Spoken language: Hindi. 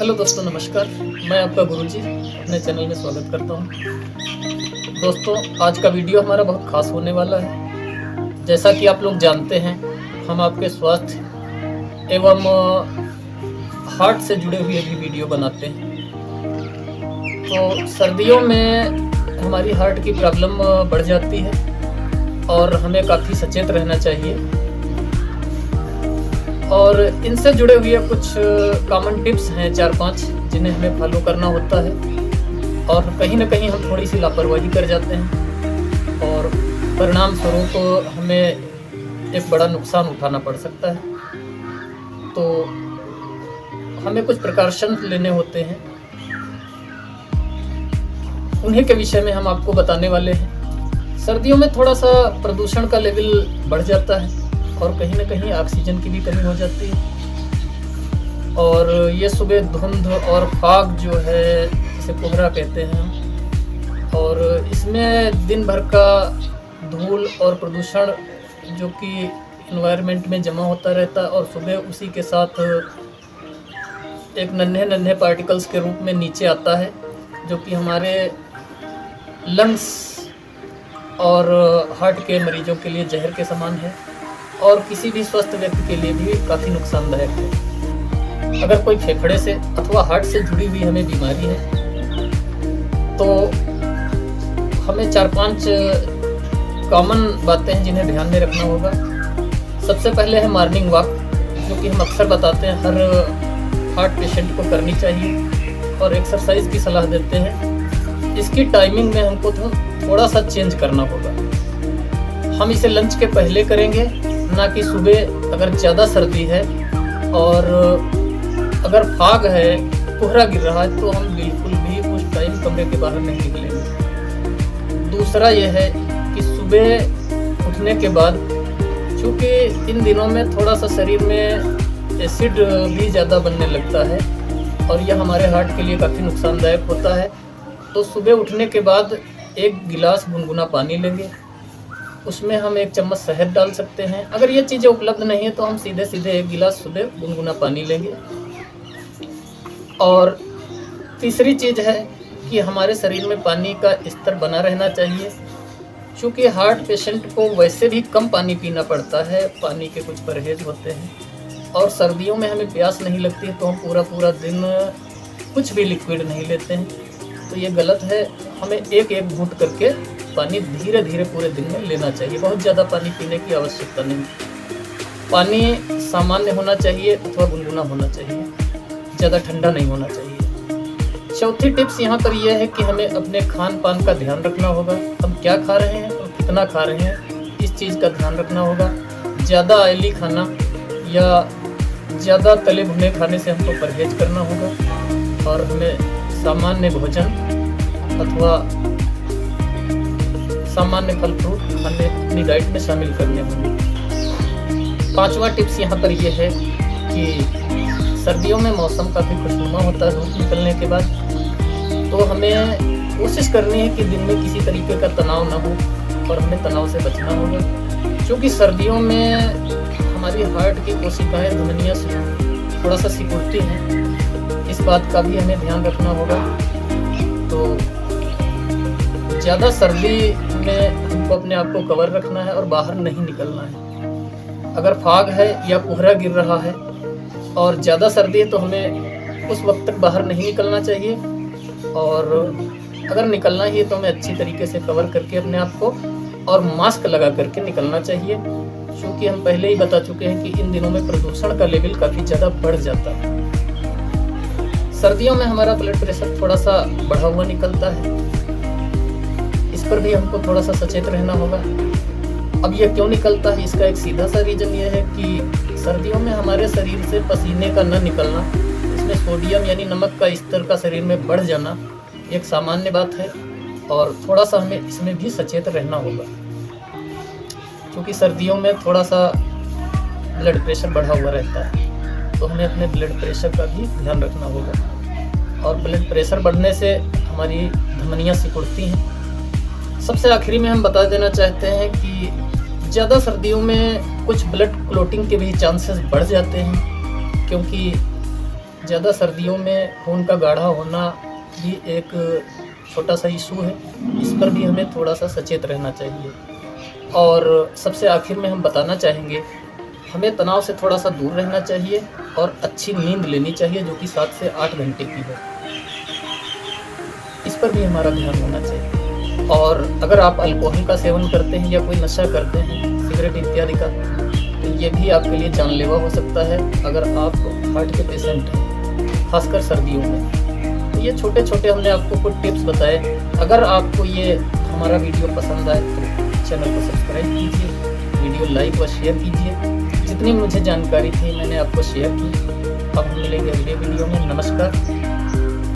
हेलो दोस्तों, नमस्कार। मैं आपका गुरुजी अपने चैनल में स्वागत करता हूं। दोस्तों, आज का वीडियो हमारा बहुत खास होने वाला है। जैसा कि आप लोग जानते हैं, हम आपके स्वास्थ्य एवं हार्ट से जुड़े हुए भी वीडियो बनाते हैं। तो सर्दियों में हमारी हार्ट की प्रॉब्लम बढ़ जाती है और हमें काफ़ी सचेत रहना चाहिए। और इनसे जुड़े हुए कुछ कॉमन टिप्स हैं 4-5 जिन्हें हमें फॉलो करना होता है। और कहीं ना कहीं हम थोड़ी सी लापरवाही कर जाते हैं और परिणाम स्वरूप हमें एक बड़ा नुकसान उठाना पड़ सकता है। तो हमें कुछ प्रिकॉशंस लेने होते हैं, उन्हीं के विषय में हम आपको बताने वाले हैं। सर्दियों में थोड़ा सा प्रदूषण का लेवल बढ़ जाता है और कहीं ना कहीं ऑक्सीजन की भी कमी हो जाती है। और ये सुबह धुंध और फाग जो है, इसे कोहरा कहते हैं, और इसमें दिन भर का धूल और प्रदूषण जो कि इन्वायरमेंट में जमा होता रहता है और सुबह उसी के साथ एक नन्हे नन्हे पार्टिकल्स के रूप में नीचे आता है, जो कि हमारे लंग्स और हार्ट के मरीजों के लिए जहर के समान है और किसी भी स्वस्थ व्यक्ति के लिए भी काफ़ी नुकसानदायक है। अगर कोई फेफड़े से अथवा हार्ट से जुड़ी हुई हमें बीमारी है तो हमें 4-5 कॉमन बातें हैं जिन्हें ध्यान में रखना होगा। सबसे पहले है मॉर्निंग वॉक, जो कि हम अक्सर बताते हैं हर हार्ट पेशेंट को करनी चाहिए और एक्सरसाइज की सलाह देते हैं। इसकी टाइमिंग में हमको थोड़ा सा चेंज करना होगा। हम इसे लंच के पहले करेंगे, ना कि सुबह। अगर ज़्यादा सर्दी है और अगर फाग है, कोहरा गिर रहा है, तो हम बिल्कुल भी उस टाइम कमरे के बाहर नहीं निकलेंगे। दूसरा यह है कि सुबह उठने के बाद, चूँकि इन दिनों में थोड़ा सा शरीर में एसिड भी ज़्यादा बनने लगता है और यह हमारे हार्ट के लिए काफ़ी नुकसानदायक होता है, तो सुबह उठने के बाद 1 गिलास गुनगुना पानी लेंगे, उसमें हम 1 चम्मच शहद डाल सकते हैं। अगर ये चीज़ें उपलब्ध नहीं है तो हम सीधे 1 गिलास सुबह गुनगुना पानी लेंगे। और तीसरी चीज़ है कि हमारे शरीर में पानी का स्तर बना रहना चाहिए। चूँकि हार्ट पेशेंट को वैसे भी कम पानी पीना पड़ता है, पानी के कुछ परहेज होते हैं और सर्दियों में हमें प्यास नहीं लगती है तो हम पूरा दिन कुछ भी लिक्विड नहीं लेते हैं, तो ये गलत है। हमें एक घूंट करके पानी धीरे धीरे पूरे दिन में लेना चाहिए। बहुत ज़्यादा पानी पीने की आवश्यकता नहीं। पानी सामान्य होना चाहिए अथवा गुनगुना होना चाहिए, ज़्यादा ठंडा नहीं होना चाहिए। चौथी टिप्स यहाँ पर यह है कि हमें अपने खान पान का ध्यान रखना होगा। हम क्या खा रहे हैं और कितना खा रहे हैं, इस चीज़ का ध्यान रखना होगा। ज़्यादा ऑयली खाना या ज़्यादा तले भुने खाने से हमको परहेज करना होगा और हमें सामान्य भोजन अथवा सामान्य फल फ्रूट खाने अपनी डाइट में शामिल करने होंगे। 5वां टिप्स यहाँ पर यह है कि सर्दियों में मौसम काफ़ी खुशनुमा होता है धूप निकलने के बाद, तो हमें कोशिश करनी है कि दिन में किसी तरीके का तनाव ना हो और हमें तनाव से बचना होगा। क्योंकि सर्दियों में हमारी हार्ट की कोशिकाएं, धमनियाँ थोड़ा सा सिकुड़ती हैं, इस बात का भी हमें ध्यान रखना होगा। तो ज़्यादा सर्दी में हमको अपने आप को कवर रखना है और बाहर नहीं निकलना है। अगर फाग है या कोहरा गिर रहा है और ज़्यादा सर्दी है तो हमें उस वक्त तक बाहर नहीं निकलना चाहिए, और अगर निकलना ही है तो हमें अच्छी तरीके से कवर करके अपने आप को और मास्क लगा करके निकलना चाहिए। क्योंकि हम पहले ही बता चुके हैं कि इन दिनों में प्रदूषण का लेवल काफ़ी ज़्यादा बढ़ जाता है। सर्दियों में हमारा ब्लड प्रेशर थोड़ा सा बढ़ा हुआ निकलता है, इस पर भी हमको थोड़ा सा सचेत रहना होगा। अब यह क्यों निकलता है, इसका एक सीधा सा रीज़न यह है कि सर्दियों में हमारे शरीर से पसीने का न निकलना, इसमें सोडियम यानी नमक का स्तर का शरीर में बढ़ जाना एक सामान्य बात है और थोड़ा सा हमें इसमें भी सचेत रहना होगा। क्योंकि सर्दियों में थोड़ा सा ब्लड प्रेशर बढ़ा हुआ रहता है, तो हमें अपने ब्लड प्रेशर का भी ध्यान रखना होगा। और ब्लड प्रेशर बढ़ने से हमारी धमनियाँ सिकुड़ती हैं। सबसे आखिरी में हम बता देना चाहते हैं कि ज़्यादा सर्दियों में कुछ ब्लड क्लॉटिंग के भी चांसेस बढ़ जाते हैं, क्योंकि ज़्यादा सर्दियों में खून का गाढ़ा होना भी एक छोटा सा इशू है, इस पर भी हमें थोड़ा सा सचेत रहना चाहिए। और सबसे आखिर में हम बताना चाहेंगे, हमें तनाव से थोड़ा सा दूर रहना चाहिए और अच्छी नींद लेनी चाहिए जो कि 7 से 8 घंटे की हो। इस पर भी हमारा ध्यान होना चाहिए। और अगर आप अल्कोहल का सेवन करते हैं या कोई नशा करते हैं, सिगरेट इत्यादि का, तो ये भी आपके लिए जानलेवा हो सकता है अगर आप हार्ट के पेशेंट हैं, खासकर सर्दियों में। तो ये छोटे छोटे हमने आपको कुछ टिप्स बताए। अगर आपको ये हमारा वीडियो पसंद आए तो चैनल को सब्सक्राइब कीजिए, वीडियो लाइक व शेयर कीजिए। जितनी मुझे जानकारी थी मैंने आपको शेयर की। अब हम मिलेंगे अगले वीडियो में। नमस्कार।